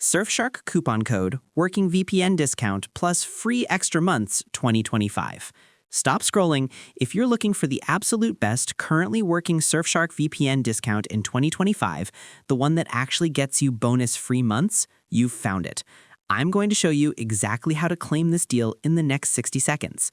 Surfshark coupon code, working VPN discount, plus free extra months 2025. Stop scrolling. If you're looking for the absolute best currently working Surfshark VPN discount in 2025, the one that actually gets you bonus free months, you've found it. I'm going to show you exactly how to claim this deal in the next 60 seconds.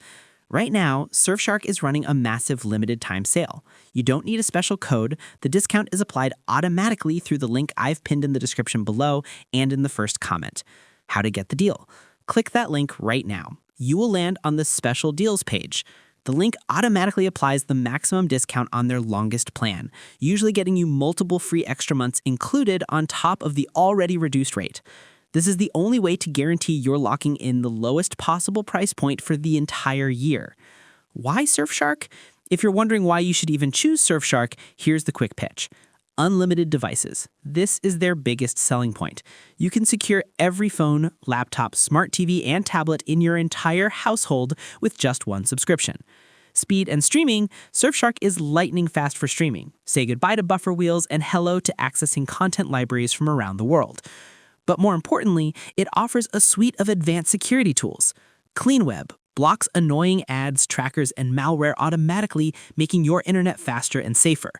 Right now, Surfshark is running a massive limited time sale. You don't need a special code. The discount is applied automatically through the link I've pinned in the description below and in the first comment. How to get the deal? Click that link right now. You will land on the special deals page. The link automatically applies the maximum discount on their longest plan, usually getting you multiple free extra months included on top of the already reduced rate. This is the only way to guarantee you're locking in the lowest possible price point for the entire year. Why Surfshark? If you're wondering why you should even choose Surfshark, here's the quick pitch. Unlimited devices. This is their biggest selling point. You can secure every phone, laptop, smart TV, and tablet in your entire household with just one subscription. Speed and streaming, Surfshark is lightning fast for streaming. Say goodbye to buffer wheels and hello to accessing content libraries from around the world. But more importantly, it offers a suite of advanced security tools. Clean Web blocks annoying ads, trackers, and malware automatically, making your internet faster and safer.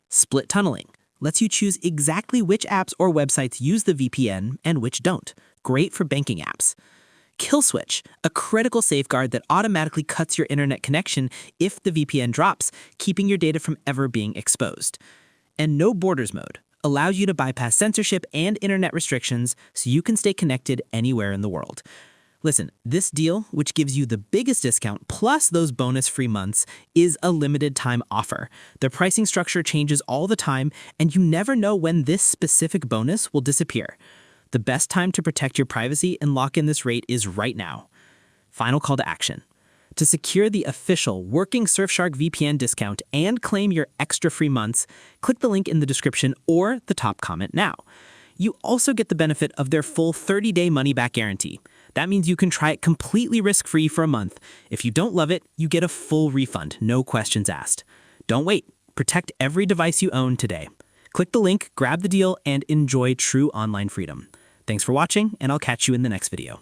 Split tunneling lets you choose exactly which apps or websites use the VPN and which don't. Great for banking apps. Kill Switch, a critical safeguard that automatically cuts your internet connection if the VPN drops, keeping your data from ever being exposed. And No Borders mode allows you to bypass censorship and internet restrictions so you can stay connected anywhere in the world. Listen, this deal, which gives you the biggest discount plus those bonus free months, is a limited time offer. The pricing structure changes all the time, and you never know when this specific bonus will disappear. The best time to protect your privacy and lock in this rate is right now. Final call to action. To secure the official working Surfshark VPN discount and claim your extra free months, click the link in the description or the top comment now. You also get the benefit of their full 30-day money-back guarantee. That means you can try it completely risk-free for a month. If you don't love it, you get a full refund, no questions asked. Don't wait. Protect every device you own today. Click the link, grab the deal, and enjoy true online freedom. Thanks for watching, and I'll catch you in the next video.